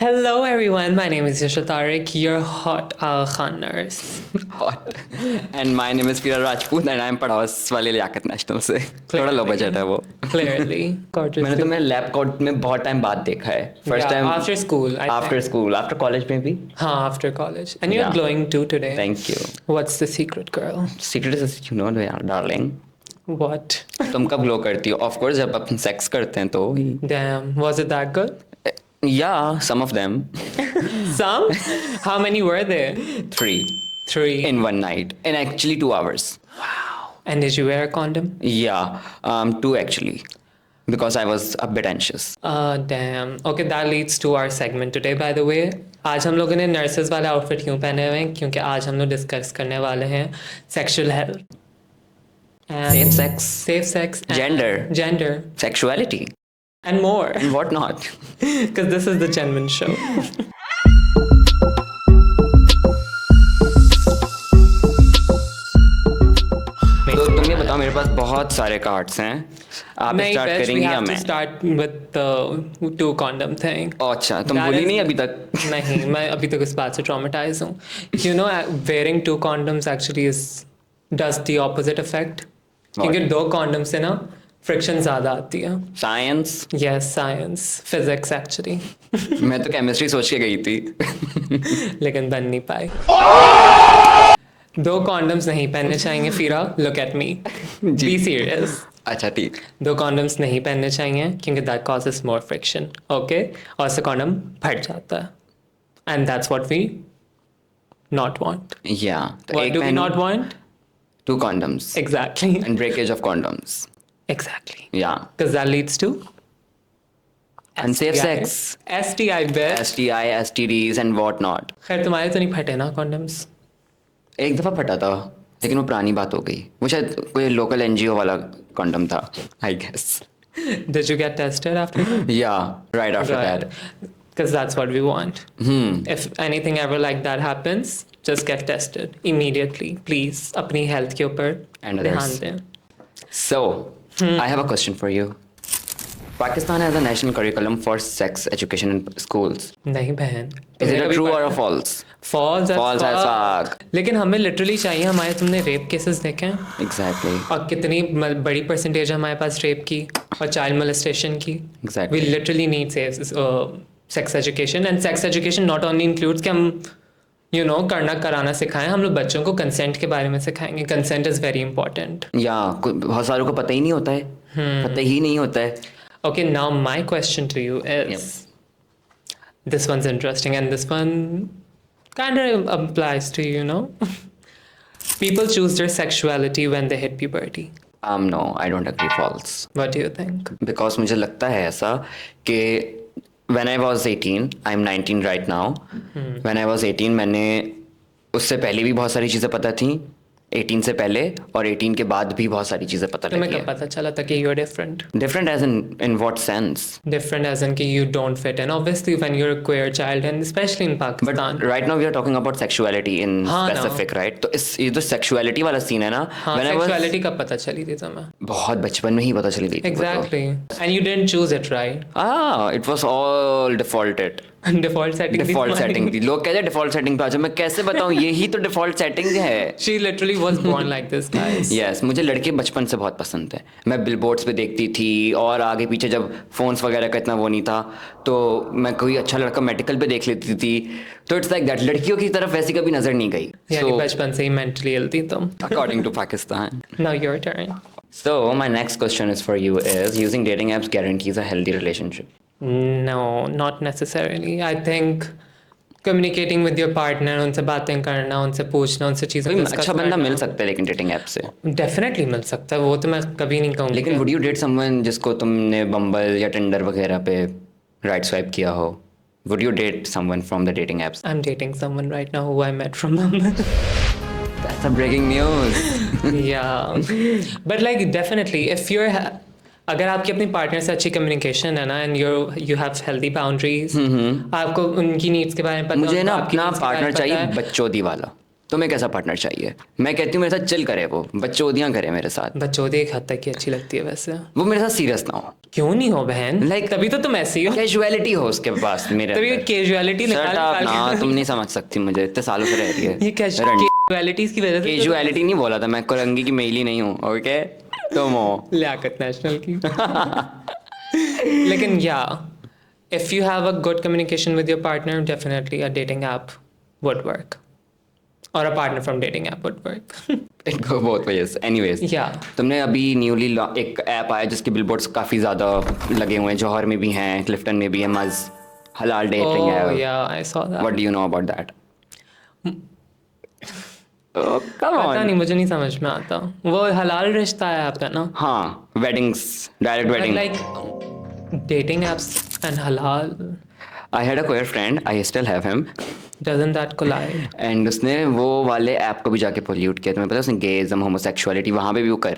Hello, everyone. My name is Yashil Tariq, your hot Khan nurse. Hot. And my name is Fira Rajput and I'm पढ़ावस वाले Liaquat national से थोड़ा low budget है वो Clearly. Gorgeous. मैंने तुम्हें lab coat में बहुत टाइम बाद देखा है first Yeah, time after school, I after think. School after college में भी After college. And you're Yeah. glowing too today. Thank you What's the secret, girl? Secret is you know यार darling What? तुम कब glow करती हो of course जब अपन sex करते हैं तो Damn. Was it that good? या some of them Some? How many were there? 3 Three. in one night in actually 2 hours. And did you wear a condom? Yeah, 2 actually because I was a bit anxious. Damn. Okay, that leads to our segment today, by the way. आज हम लोगों ने nurses वाले outfit क्यों पहने हुए हैं क्योंकि आज हम लोग डिस्कस करने वाले हैं sexual health Safe sex, safe sex and gender sexuality and more and what not. because this is the Genman show. तो तुम ये बताओ मेरे पास बहुत सारे कार्ड्स हैं आप नहीं, स्टार्ट bitch, we करेंगी या have to मैं start with the two condom thing. अच्छा तुम That भूली is- नहीं अभी तक नहीं, मैं अभी तक इस बात से ट्रॉमेटाइज हूँ. You know, wearing two condoms actually does the opposite effect. क्योंकि दो condoms से ना फ्रिक्शन ज्यादा आती है. Science Yes, science, physics actually. मैं तो केमिस्ट्री सोच के गई थी लेकिन बन नहीं पाई. दो condoms नहीं पहनने चाहिए फिरा. Look at me. Be serious. अच्छा ठीक दो condoms नहीं पहनने चाहिए क्योंकि that causes more friction. Okay? और से condom फट जाता है. And that's what we not want. या तो What एक do we पहनो not want? 2 condoms Exactly. and breakage of condoms. Exactly. Yeah. Because that leads to Unsafe STI. sex. STI bitch. STI, STDs and what not. खैर तुम्हारे तो नहीं फटे ना condoms. एक दफ़ा फटा था लेकिन वो पुरानी बात हो गई वो शायद कोई लोकल एनजीओ वाला कंडम था I guess Did you get tested after? या right after that Because that's what we want. If anything ever like that happens, just get tested immediately. Please, अपनी health के ऊपर And others. ध्यान दें. So I have a question for you Pakistan has a national curriculum for sex education in schools नहीं बहन. Is it true और false False as False as fuck. fuck. लेकिन हमें लिटरली चाहिए. हमारे तुमने रेप केसेस देखे हैं एग्जैक्टली और कितनी बड़ी परसेंटेज है हमारे पास रेप की और चाइल्ड मोलेस्टेशन की. Exactly. We literally need sex education, and sex education not only includes कि हम करना कराना सिखाएं. हम लोग बच्चों को कंसेंट के बारे में सिखाएंगे. Consent is very important. या बहुत सारों को पता ही नहीं होता है पता ही नहीं होता है Okay, now my question to you is, this one's interesting, and this one kind of applies to you. People choose their sexuality when they hit puberty. No I don't agree false What do you think? Because मुझे लगता है ऐसा कि when I was 18 I'm 19 right now when I was 18 मैंने उससे पहले भी बहुत सारी चीज़ें पता थी 18 से पहले और 18 के बाद भी बहुत सारी चीज़ें पता तुम्हें लगी कब पता चला था कि you're different? Different as in what sense Different as in कि you don't fit in. Obviously, when you're a queer child, and especially in but Pakistan. Right now we are talking about sexuality in हाँ, ना। Specific right तो इस ये जो sexuality वाला scene है ना हाँ, when I was sexuality कब पता चली थी तुम्हें? बहुत बचपन में ही पता चली थी Exactly. And you didn't choose it, right? It was all defaulted Default setting. थी डिफॉल्ट तुम्हारी. सेटिंग थी लोग कहते हैं डिफॉल्ट सेटिंग पे आ जाओ मैं कैसे बताऊं यही तो डिफॉल्ट सेटिंग है She literally was born like this, guys. Yes मुझे लड़के बचपन से बहुत पसंद थे मैं बिलबोर्ड्स पे देखती थी और आगे पीछे जब फोन्स वगैरह का इतना वो नहीं था तो मैं कोई अच्छा लड़का मेडिकल पे देख लेती थी तो इट्स लाइक दैट लड़कियों की तरफ वैसी कभी नजर नहीं गई यानी बचपन से ही mentally ill थी तुम. According to Pakistan Now your turn. so my next question is for you is using dating apps guarantees a healthy relationship No, not necessarily. I think communicating with your partner, उनसे बातें करना, उनसे पूछना, उनसे चीज़ें कोई discuss अच्छा बंदा करना. मिल सकता है लेकिन डेटिंग ऐप से Definitely मिल सकता है. वो तो मैं कभी नहीं कहूँगी. लेकिन वुड यू डेट समवन जिसको तुमने बम्बल या टिंडर वगैरह पे राइट स्वाइप किया हो would you date someone from the dating apps I'm dating someone right now who I met from Mumbai. That's a breaking news Yeah. But like definitely if you're अगर आपकी अपनी partner से अच्छी communication है ना and you have healthy boundaries आपको उनकी needs के बारे में पता मुझे है, ना आपकी अपना needs के बारे पार्टनर में चाहिए पता है. बच्चोदी वाला तुम्हें कैसा पार्टनर चाहिए? मैं कहती हूँ मेरे साथ चिल करे, वो बच्चोदियाँ करे मेरे साथ, बच्चों एक हद तक की अच्छी लगती है वैसे। वो मेरे साथ सीरियस ना हो, क्यों नहीं हो बहन? Like- तभी तो तुम ऐसी हो। कैजुअलिटी हो उसके पास मेरे तभी अंदर। कैजुअलिटी Shut निकाल up ना, निकाल तुम नहीं समझ सकती मुझे, इतने सालों से रह रही है। ये कैजुअलिटीज की वजह से कैजुअलिटी नहीं बोला था मैं, कोरंगी की मेली नहीं हूँ, ओके? तुम हो। लियाकत नेशनल की। लेकिन या if you have a good communication with your partner, definitely a dating app would work, or a partner from dating app would work. It go both ways. Anyways, Yeah. तुमने अभी newly एक app आया जिसके billboards काफी ज्यादा लगे हुए हैं, जौहर में भी हैं, क्लिफ्टन में भी है, मज हलाल डेटिंग Oh है। yeah, I saw that. What do you know about that? Oh, come पता on. नहीं, मुझे नहीं समझ में आता। वो हलाल रिश्ता है आपका ना? हाँ, weddings, direct But wedding. like dating apps and halal, I had a queer friend, I still have him, doesn't that collide? and उसने वो वाले ऐप को भी जाके पोल्यूट किया। तुम्हें पता है उसने गेज़म, होमोसेक्सुअलिटी वहाँ पे भी वो कर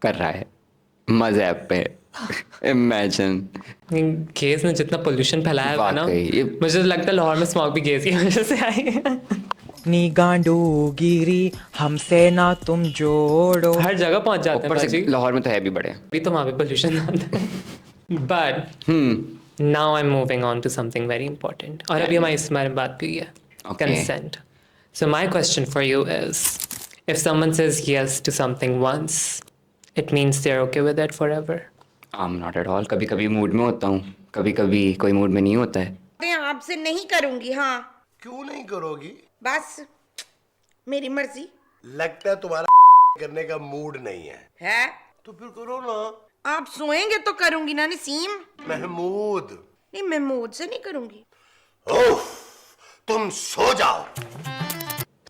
रहा है मज ऐप पे। Imagine. गेज ने जितना पोल्यूशन फैलाया है ना, वाकई, ये- मुझे तो लगता है लाहौर में स्मॉग भी गेज की वजह से आई है। नी गांडू गिरी हमसे ना तुम जोड़ो। हर जगह पहुंच जाते हैं ऊपर से बाजी। लाहौर में तो है भी बड़े। अभी तो वहाँ पे पोल्यूशन आता है। But now I am moving on to something very important, और अभी हमारी इस बारे में बात हुई है, Okay. Consent. So my question for you is, if someone says yes to something once, it means they are okay with it forever? I'm not at all. कभी कभी मूड में होता हूँ, कभी कभी कोई मूड में नहीं होता है। मैं आपसे नहीं करूंगी। हाँ, क्यों नहीं करोगी? बस मेरी मर्जी लगता है तुम्हारा करने का मूड नहीं है। तो फिर करो ना। आप सोएंगे तो करूंगी ना नसीम। महमूद, नहीं, मैं मूड से नहीं करूंगी। ओह, तुम सो जाओ।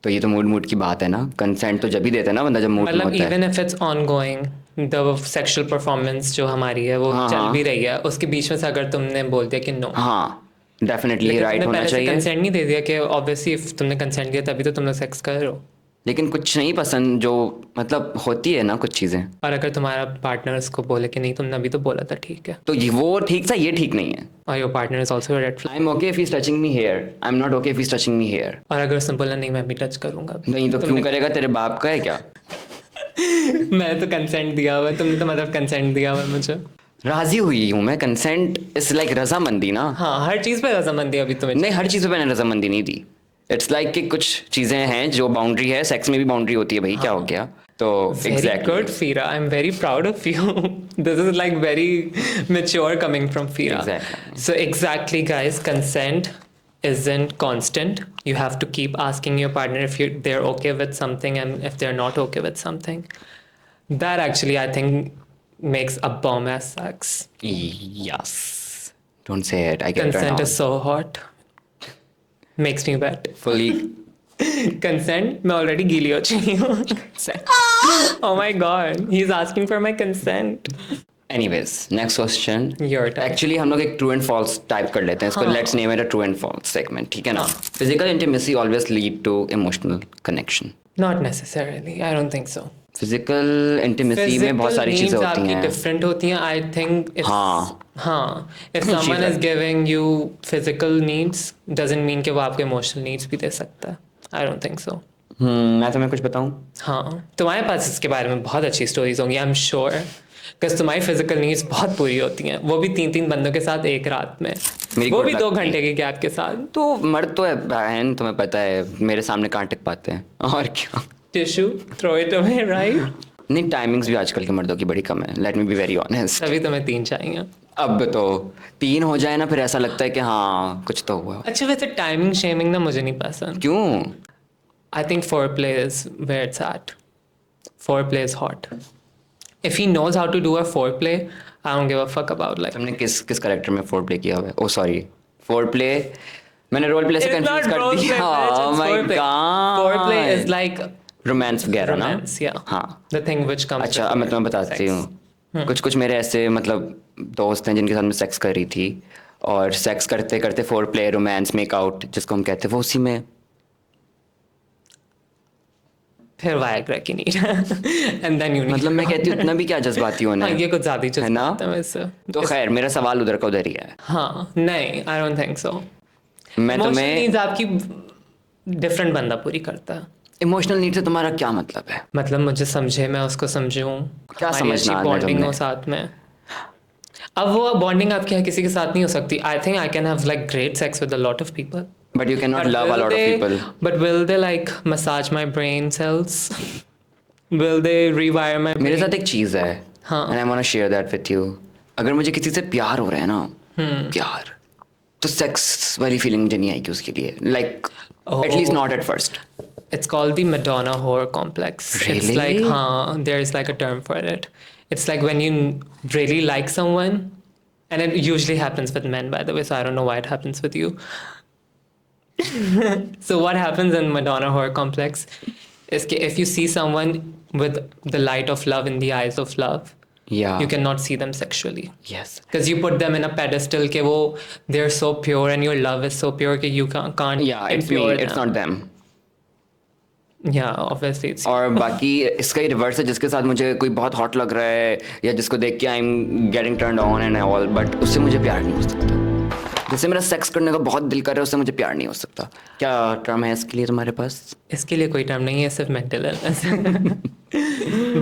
तो ये तो मूड की बात है ना, कंसेंट तो जब ही देता है ना बंदा जब मूड में मतलब होता है। Even if it's ongoing, the sexual performance जो हमारी है वो हाँ, चल हाँ। भी रही है, उसके बीच में से अगर तुमने बोल दिया कि नो, हाँ, डेफिनेटली राइट होना चाहिए। कंसेंट नहीं दे दिया कि ऑब्वियसली इफ तुमने कंसेंट दिया तभी तो तुम लोग सेक्स कर रहे हो। लेकिन कुछ नहीं पसंद, जो मतलब होती है ना कुछ चीजें, और अगर तुम्हारा पार्टनर उसको बोले कि नहीं तुमने अभी तो बोला था ठीक है, तो वो ठीक था, ये ठीक नहीं है। और your partner is also red flag, I am okay if he is touching me here, I am not okay if he is touching me here. और अगर उसने बोला नहीं मैं भी टच करूंगा, नहीं तो क्यों करेगा, तेरे बाप का है क्या? मैं तो कंसेंट दिया हुआ है, तुमने तो मतलब कंसेंट दिया हुआ है मुझे। राजी हुई हूँ मैं, कंसेंट इज लाइक रजामंदी ना। हाँ, हर चीज पे रजामंदी अभी तुम्हें। नहीं, हर चीज़ पे मैंने रजामंदी नहीं दी। इट्स लाइक कि कुछ चीज़ें हैं जो बाउंड्री है, सेक्स में भी बाउंड्री होती है भाई, क्या हो गया? तो Very exactly good, Fira. I'm very proud of you. This is like very mature coming from Fira. Exactly. So exactly, guys, consent isn't constant. You have to keep asking your partner if they're okay with something and if they're not okay with something. That actually, I think, makes a bomb ass sex. Yes, don't say it, I get Consent is so hot. Makes me wet. Fully. Consent, मैं already गीली हो चुकी हूँ. Oh my god, he's asking for my consent. Anyways, next question. Your turn. Actually हम लोग एक true and false type कर लेते हैं इसको, हाँ। Let's name it a true and false segment, ठीक है ना? Physical intimacy always lead to emotional connection. Not necessarily. I don't think so. Physical intimacy में बहुत सारी चीज़ें होती हैं। डिफरेंट होती हैं। आई थिंक हाँ। हाँ, if She's someone is right. Giving you physical needs doesn't mean कि वो आपके इमोशनल नीड्स भी दे सकता है। I don't think so. मैं तुम्हें कुछ बताऊं? हाँ, तुम्हारे पास इसके बारे में बहुत अच्छी स्टोरीज होंगी, आई एम श्योर, बिकॉज तुम्हारी फिजिकल नीड्स बहुत पूरी होती हैं, वो भी 3-3 बंदों के साथ एक रात में, मेरी वो good भी 2 luck थी। घंटे के गैप के साथ। तो मर्द तो है बहन, तुम्हें पता है मेरे सामने कहाँ टिक पाते हैं, और क्या। Tissue throw it away, right? नहीं, टाइमिंग्स भी आजकल के मर्दों की बड़ी कम है, let me be very honest. तभी तुम्हें 3 चाहिए। अब तो 3 हो जाए ना, फिर ऐसा लगता है कि हाँ कुछ तो हुआ। अच्छा, वैसे टाइमिंग शेमिंग ना मुझे नहीं पसंद। क्यों? I think foreplay is where it's at. Foreplay is hot. If he knows how to do a foreplay, I don't give a fuck about like. तुमने किस किस कैरेक्टर में फोर प्ले किया हुआ है? ओ सॉरी, फोर प्ले मैंने role play से It's confuse not कर roleplay, दिया। bitch, oh it's my foreplay. God, Foreplay is like romance वगैरह ना? romance, yeah. हाँ। The thing which comes. अच्छा, अब मैं तुम्हें बताती हूँ। कुछ कुछ मेरे ऐसे मतलब दोस्त हैं जिनके साथ मैं सेक्स कर रही थी, और सेक्स करते करते फोर प्ले, रोमांस, मेकआउट जिसको हम कहते हैं, वो उसी में। फिर वायग्रा की need and then you need. मतलब मैं कहती हूँ इतना भी क्या जज्बाती होना हाँ, है। ये कुछ ज़्यादा ही है ना? जज्बात है वैसे। तो खैर, मेरा सवाल उधर का उधर ही है। हाँ, नहीं, I don't think so. मैं Emotional तुम्हें needs आपकी डिफरेंट बंदा पूरी करता है. इमोशनल नीड से तुम्हारा क्या मतलब है? मतलब मुझे समझे, मैं उसको समझूं, क्या हमारी समझना अच्छी है बॉन्डिंग तुमने? हो साथ में. अब वो बॉन्डिंग आपके यहाँ किसी के साथ नहीं हो सकती. I think I can have like great sex with a lot of people. But you cannot love a lot of people. But will they like massage my brain cells? Will they rewire my brain? मेरे साथ एक चीज़ है हाँ. and I want to share that with you. अगर मुझे किसी से प्यार हो रहा है ना, प्यार, तो सेक्स वाली फीलिंग मुझे नहीं आएगी उसके लिए. Like at least not at first. It's called the Madonna horror complex. It's Really? like, there is like a term for it. It's like when you really like someone, and it usually happens with men, by the way, so I don't know why it happens with you. So what happens in Madonna horror complex is that if you see someone with the light of love in the eyes of love, Yeah. you cannot see them sexually. Yes. Because you put them in a pedestal, ke wo, they're so pure and your love is so pure that you can't Yeah, it's me. impure It's them. not them. Yeah, obviously it's और बाकी इसका ही reverse है, जिसके साथ मुझे कोई बहुत hot लग रहा है या जिसको देख के I am getting turned on and all, but उससे मुझे प्यार नहीं हो सकता. जिससे मेरा सेक्स करने का बहुत दिल कर रहा है उससे मुझे प्यार नहीं हो सकता. क्या टर्म है इसके लिए तुम्हारे पास? इसके लिए कोई टर्म नहीं है, सिर्फ mental illness.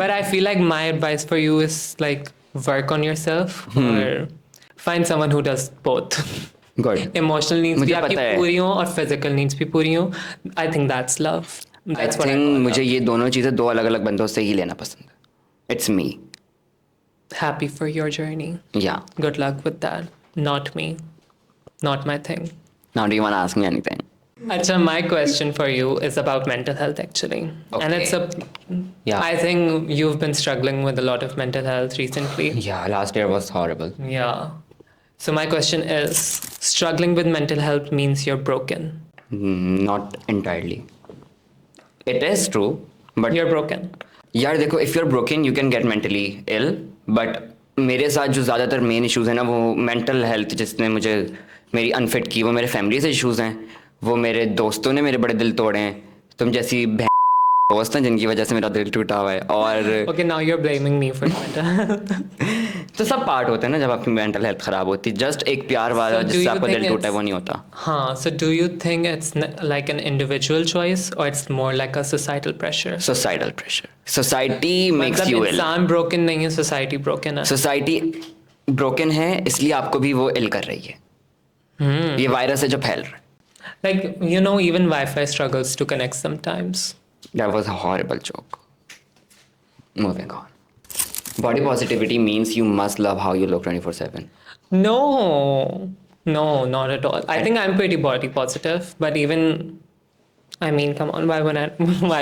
But I feel like my advice for you is like work on yourself or find someone who does both. Good. Emotional needs भी मुझे आपकी पता है. पूरी हो और physical needs भी पूरी हो. I think that's love. I That's what I think call मुझे love. ये दोनों चीज़ें दो अलग अलग बंदों से ही लेना पसंद है. It's me. Happy for your journey. या. Good luck with that. Not me. Not my thing. Now do you want to ask me anything? Acha, my question for you is about mental health actually. And it's Yeah. I think you've been struggling with a lot of mental health recently. या, last year was horrible. Yeah. So my question is, struggling with mental health means you're broken. Not entirely. It is true, but You're broken. यार देखो, if you are broken you can get mentally ill, but मेरे साथ जो ज़्यादातर main issues हैं ना, वो mental health जिसने मुझे मेरी अनफिट की, वो मेरे फैमिली से इश्यूज़ हैं, वो मेरे दोस्तों ने मेरे बड़े दिल तोड़े हैं. तुम जैसी दोस्त हैं जिनकी वजह से मेरा दिल टूटा हुआ है. और Okay, now you're blaming me for mental health. तो सब पार्ट होते हैं ना जब आपकी मेंटल हेल्थ ख़राब होती है. जस्ट एक प्यार वाला So do जिससे you आपका दिल think टूटा है it's- वो नहीं होता. Huh. So do you think it's like an individual choice or it's more like a societal pressure? Societal pressure. Society makes मतलब यू इल. इंसान broken नहीं है, society broken है. सोसाइटी ब्रोकन है इसलिए आपको भी वो इल कर रही है. ये वायरस है जो फैल रहा है. Like, you know, even Wi-Fi struggles to connect sometimes. That was a horrible joke. Moving on. Body positivity means you must love how you look 24/7. No, no, not at all. I think I'm pretty body positive, but even, I mean, come on, why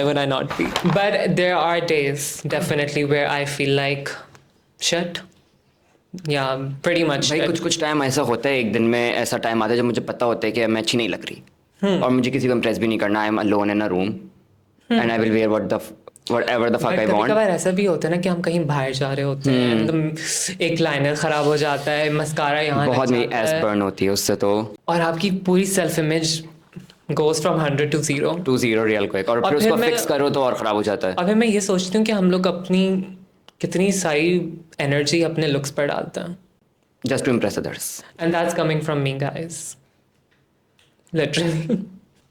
would I not be? But there are days definitely where I feel like shit. Yeah, pretty much. भाई shit. कुछ time ऐसा होता है, एक दिन में ऐसा time आता है जब मुझे पता होता है कि मैं अच्छी नहीं लग रही और मुझे किसी को इम्प्रेस भी नहीं करना. I am alone in a room and I will where whatever the fuck I कभी want. कभार ऐसा भी होता है ना कि हम कहीं बाहर जा रहे होते हैं, मतलब एक लाइनर खराब हो जाता है, मस्कारा यहाँ लग बहुत मेरी जाता एस है, बर्न होती है उससे, तो और आपकी पूरी self image goes from 100 to 0. 2-0 real quick. और और फिर फिर उसको मैं- फिक्स करो तो और ख़राब हो जाता है. और फिर मैं ये सोचती हूँ कि हम लोग अपनी कितनी सारी एनर्जी अपने लुक्स पर डालते हैं. Just to impress others. And that's coming from me, guys. Literally.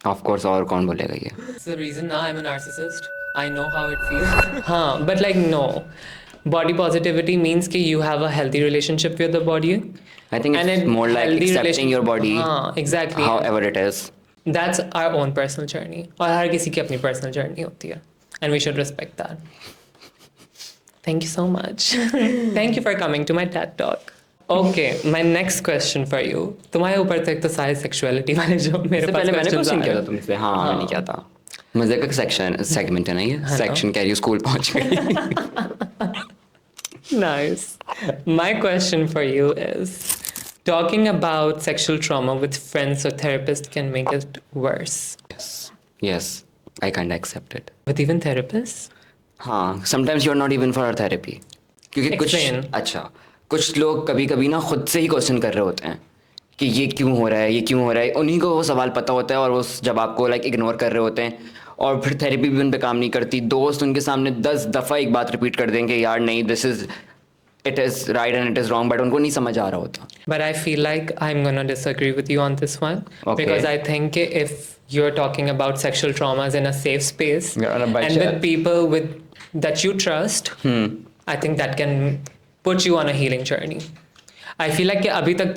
Of course, और कौन बोलेगा ये? It's the reason now I'm a narcissist. I know how it feels. हाँ, but like no. Body positivity means कि you have a healthy relationship with the body. I think And it's a more like healthy accepting your body हाँ, exactly. however it is. That's our own personal journey. और हर किसी की अपनी personal journey होती है. And we should respect that. Thank you so much. Thank you for coming to my TED Talk. Okay, my next question for you. तुम्हारे ऊपर तक तो सारे sexuality वाले जो मेरे इससे पास पहले मैंने questions क्वेश्चन आ किया रहे था हैं. तुमसे. हाँ, मैंने किया था. मजे का सेगमेंट है ना ये. सेक्शन कह रही हूँ, स्कूल पहुंच गई. Nice. My question for you is, talking about sexual trauma with friends or therapists can make it worse. Yes, I kind of accept it. With even therapists? हाँ, sometimes you're not even for our therapy. क्योंकि Explain. कुछ अच्छा, कुछ लोग कभी कभी ना खुद से ही क्वेश्चन कर रहे होते हैं कि ये क्यों हो रहा है, ये क्यों हो रहा है. उन्हीं को वो सवाल पता होता है और वो जब आपको लाइक इग्नोर कर रहे होते हैं और फिर थेरेपी भी उन पे काम नहीं करती. दोस्त उनके सामने 10 दफ़ा एक बात रिपीट कर देंगे, यार नहीं, this is it is right and it is wrong, but उनको नहीं समझ आ रहा होता. But I feel like I'm gonna disagree with you on this one. Okay. Because I think if you're talking about sexual traumas in a safe space Yeah, on a bike and chat. with people that you trust, I think that can put you on a healing journey. I feel like कि अभी तक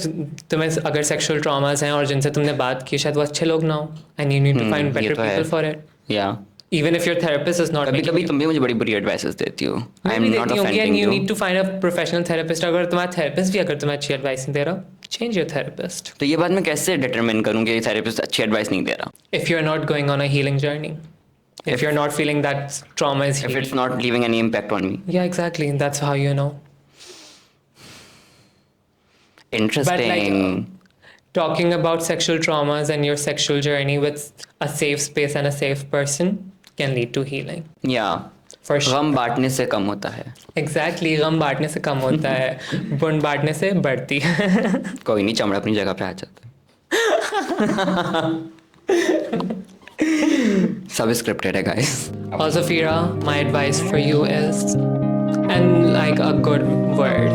तुम्हें अगर sexual traumas हैं और जिनसे तुमने बात की शायद वो अच्छे लोग ना हो and you need to find ये better तो है। people for it. या Even if your therapist is not कभी making कभी you तुम भी मुझे बड़ी बुरी एडवाइसेस देती हो. आई एम भी नॉट देती होंगी and offending you you. need to find a professional therapist. अगर तुम्हारा therapist भी अगर तुम्हें अच्छी advice नहीं दे रहा, change your therapist. तो ये बात मैं कैसे डिटरमिन करूँ कि थेरेपिस्ट अच्छी एडवाइस नहीं दे रहा? If you're not going on a healing journey, if you're not feeling that trauma is If healed. it's not leaving any impact on me. Yeah, exactly. That's how you know. Interesting. Talking about sexual traumas and your sexual journey with a safe space and a safe person can lead to healing. या For sure. गम बांटने से कम होता है. Exactly. गम बांटने से कम होता है, बुन बांटने से बढ़ती है. कोई नहीं, चमड़ा अपनी जगह पे आ जाता है. सब स्क्रिप्टेड है guys. Also, Fira, my advice for you is, and like a good word,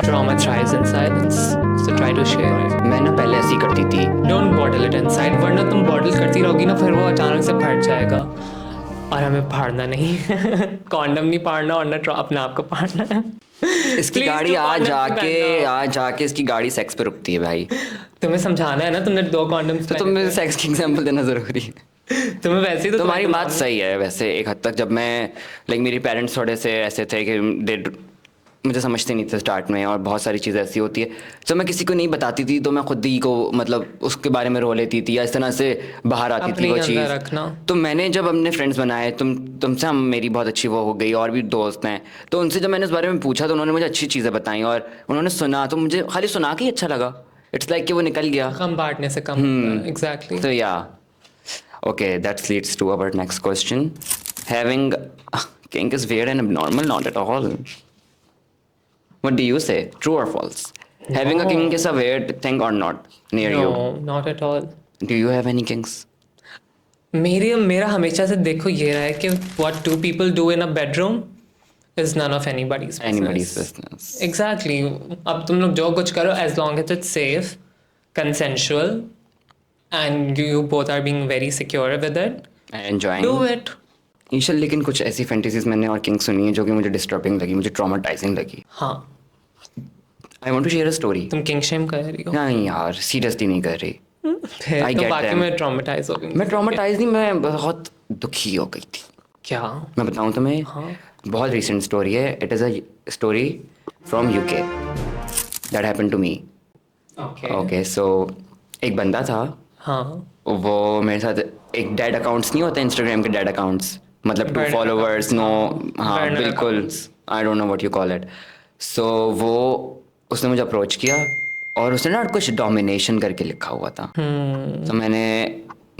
trauma thrives in silence. So try to share it. मैं ना पहले ऐसी करती थी. Don't bottle it inside, वरना तुम बॉटल करती रहोगी ना फिर वो अचानक से फट जाएगा. और हमें फाड़ना नहीं. कॉन्डम नहीं फाड़ना और ना अपने आप को फाड़ना है. इसकी Please गाड़ी do आ condoms जाके पहनना. आ जाके इसकी गाड़ी सेक्स पे रुकती है भाई. तुम्हें समझाना है ना, तुमने 2 कॉन्डम्स तो तुम्हें सेक्स की एग्जांपल देना जरूरी है. तुम्हें वैसे ही तो तुम्हारी तुम्हारे बात सही है वैसे एक हद तक. जब मैं लाइक मेरी पेरेंट्स थोड़े से ऐसे थे कि मुझे समझते नहीं थे स्टार्ट में, और बहुत सारी चीज़ें ऐसी होती है तो मैं किसी को नहीं बताती थी, तो मैं खुद ही को मतलब उसके बारे में रो लेती थी या इस तरह से बाहर आती अपने थी वो ही अंदर चीज़. रखना. तो मैंने जब अपने फ्रेंड्स बनाए, तुमसे हम मेरी बहुत अच्छी वो हो गई, और भी दोस्त हैं, तो उनसे जब मैंने इस बारे में पूछा तो उन्होंने मुझे अच्छी चीज़ें बताई और उन्होंने सुना, तो मुझे खाली सुना के ही अच्छा लगा. इट्स लाइक कि वो निकल गया. कम बांटने से कम होता है. Exactly. So yeah, okay, that leads to our next question. Having kink is weird and abnormal, not at all. What do you say? True or false? Having a No. kink is a weird thing or not near you? No, not at all. Do you have any kinks? मेरा हमेशा से देखो ये रहा है कि what 2 people do in a bedroom is none of anybody's business. Anybody's business. Exactly. अब तुम लोग जो कुछ करो as long as it's safe, consensual, and you both are being very secure with it, Enjoying. do it. ईशल, लेकिन कुछ ऐसी fantasies मैंने और किंक सुनी है जो कि मुझे डिस्टर्बिंग लगी, मुझे ट्रॉमेटाइजिंग लगी. हाँ, I want to share a story. तुम किंग शेम कर रही हो. नहीं यार, सीरियसली नहीं कर रही. फिर I तो get वाकई them. में ट्रॉमेटाइज हो गई. मैं ट्रॉमेटाइज नहीं, मैं बहुत दुखी हो गई थी. क्या? मैं बताऊं तुम्हें. हाँ. बहुत रिसेंट स्टोरी है. It is a story from UK that happened to me. Okay, so एक बंदा था. हाँ. वो मेरे साथ एक डेड अकाउंट्स नहीं होते इंस्टाग्राम के, डेड अकाउंट्स मतलब 2 Burner फॉलोवर्स, नो. हाँ Burner बिल्कुल. accounts. I don't know what you call it. So वो उसने मुझे अप्रोच किया और उसने ना कुछ डोमिनेशन करके लिखा हुआ था. तो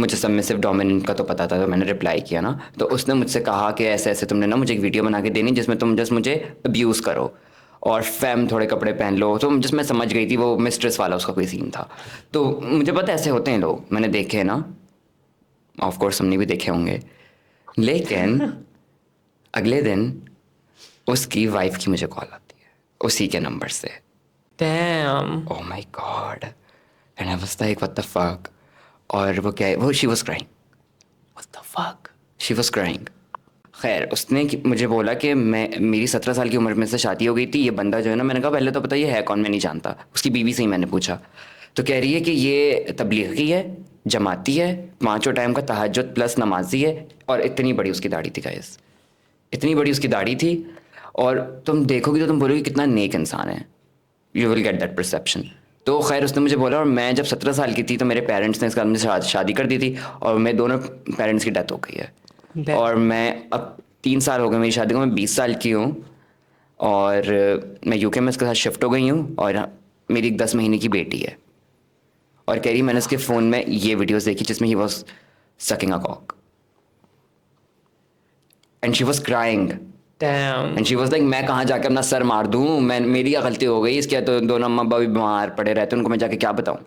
मुझे सबमिसिव डोमिनेंट का तो पता था, तो मैंने रिप्लाई किया ना. तो उसने मुझसे कहा कि ऐसे ऐसे तुमने ना मुझे एक वीडियो बना के देनी जिसमें तुम जस्ट मुझे अब्यूज़ करो और फैम थोड़े कपड़े पहन लो. तो जिस मैं समझ गई थी वो मिस्ट्रेस वाला उसका कोई सीन था. तो मुझे पता ऐसे होते हैं लोग, मैंने देखे हैं ना, ऑफ कोर्स हमने भी देखे होंगे. लेकिन अगले दिन उसकी वाइफ की मुझे कॉल आती है उसी के नंबर से. Damn. Oh my god. And I was like, what the fuck? और वो क्या है, वो she was crying. What the fuck? She was crying. खैर उसने मुझे बोला कि मेरी 17 साल की उम्र में से शादी हो गई थी. ये बंदा जो है ना, मैंने कहा पहले तो पता ये है कौन, मैं नहीं जानता. उसकी बीवी से ही मैंने पूछा. तो कह रही है कि ये तबलीगी है, जमाती है, 5 टाइम का तहज्जुद प्लस नमाजी है, और इतनी बड़ी उसकी दाढ़ी थी गाइस. इतनी बड़ी उसकी दाढ़ी थी, और तुम देखोगी तो तुम बोलोगी कितना नेक इंसान है. You will get that perception. तो खैर उसने मुझे बोला, और मैं जब 17 साल की थी तो मेरे पेरेंट्स ने इसका मुझे शादी कर दी थी, और मेरे दोनों पेरेंट्स की डेथ हो गई है. और मैं अब 3 साल हो गए मेरी शादी को, मैं 20 साल की हूँ, और मैं यूके में इसके साथ शिफ्ट हो गई हूँ, और मेरी 10 महीने की बेटी है. और कह रही मैंने उसके फ़ोन में ये वीडियोस देखी जिसमें he was sucking a cock, and she was crying. Damn. And she was like, मैं कहाँ जाके अपना सर मार दूँ, मैं मेरी क्या गलती हो गई इसके, तो दोनों अम्मा अब्बा भी बीमार पड़े रहते, उनको मैं जाके क्या बताऊँ.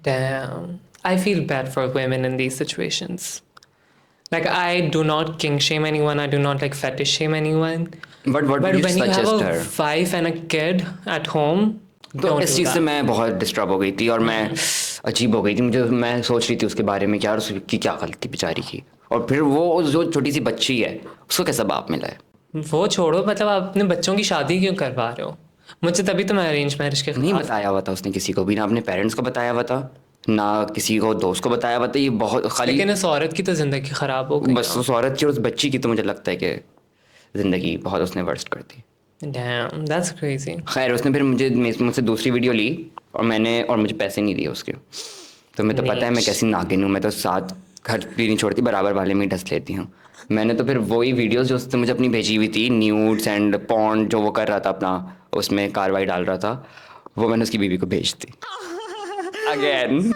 Damn. I feel bad for women in these situations. Like, I do not kink shame anyone. I do not like fetish shame anyone. But what But would you when you have suggest a her? wife and a kid at home, तो don't इस do चीज़ से that. मैं बहुत disturb हो गई थी, और मैं अजीब हो गई थी मुझे। मैं सोच रही थी उसके बारे में, यार उसकी क्या गलती बेचारी की। और फिर वो जो छोटी सी बच्ची है उसको कैसा बाप मिला है। वो छोड़ो, मतलब आप अपने बच्चों की शादी क्यों करवा रहे हो? मुझे तभी तो मैं अरेंज मैरिज के नहीं खिलाफ। बताया हुआ था उसने किसी को भी, ना अपने पेरेंट्स को बताया हुआ था, ना किसी को दोस्त को बताया हुआ था। ये बहुत खाली लेकिन इस औरत की तो जिंदगी खराब हो गई। बस उस औरत की और उस बच्ची की तो मुझे लगता है कि ज़िंदगी बहुत उसने वर्स्ट कर दी। Damn, that's crazy. खैर उसने फिर मुझसे दूसरी वीडियो ली और मुझे पैसे नहीं दिए उसके। तो मैं तो पता है मैं कैसी नागिन हूँ, मैं तो साथ घर भी नहीं छोड़ती, बराबर वाले में ही ढस लेती हूँ। मैंने तो फिर वही वीडियोस जो उसने मुझे अपनी भेजी हुई थी, न्यूड्स एंड पॉर्न जो वो कर रहा था अपना, उसमें कार्रवाई डाल रहा था, वो मैंने उसकी बीवी को भेज दी again.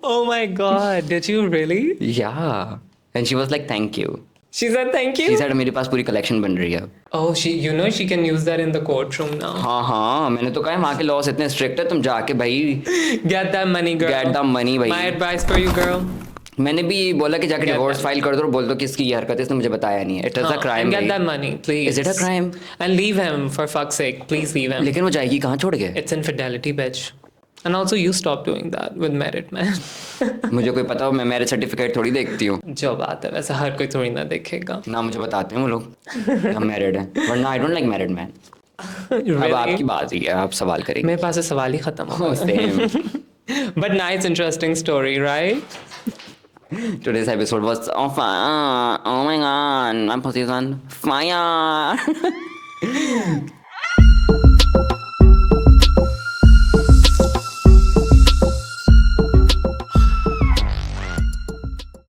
Oh my god, did you really? Yeah and she was like thank you. She said thank she you? Said मेरे पास पूरी कलेक्शन बन रही है। Oh, she can use that in the courtroom now. हाँ मैंने तो कहा वहाँ के लॉस इतने स्ट्रिक्ट है, तुम जाके भाई Get that money, girl. Get the money, भाई। My advice for you, girl. मैंने भी बोला कि जाके Get डिवोर्स that. फाइल कर दो और बोल दो कि इसकी ये हरकत है, इसने मुझे बताया नहीं है। It is a crime. And get that money, please. Is it a crime? And leave him, for fuck's sake. Please leave him. लेकिन वो जाएगी कहाँ छोड़ के? It's infidelity, bitch. And also, you stop doing that with married men. मुझे कोई पता हो, मैं मैरिज सर्टिफिकेट थोड़ी देखती हूँ जो बात है, वैसे हर कोई थोड़ी ना देखेगा. ना, मुझे बताते हैं वो लोग हम मैरिड हैं, वरना I don't like married man. अब Really? आपकी बात ही है, आप सवाल करेंगे। मेरे पास से सवाल ही खत्म हो Oh, same. But nice, interesting story, right? Today's episode was on fire. Oh my god, my pussy is on fire.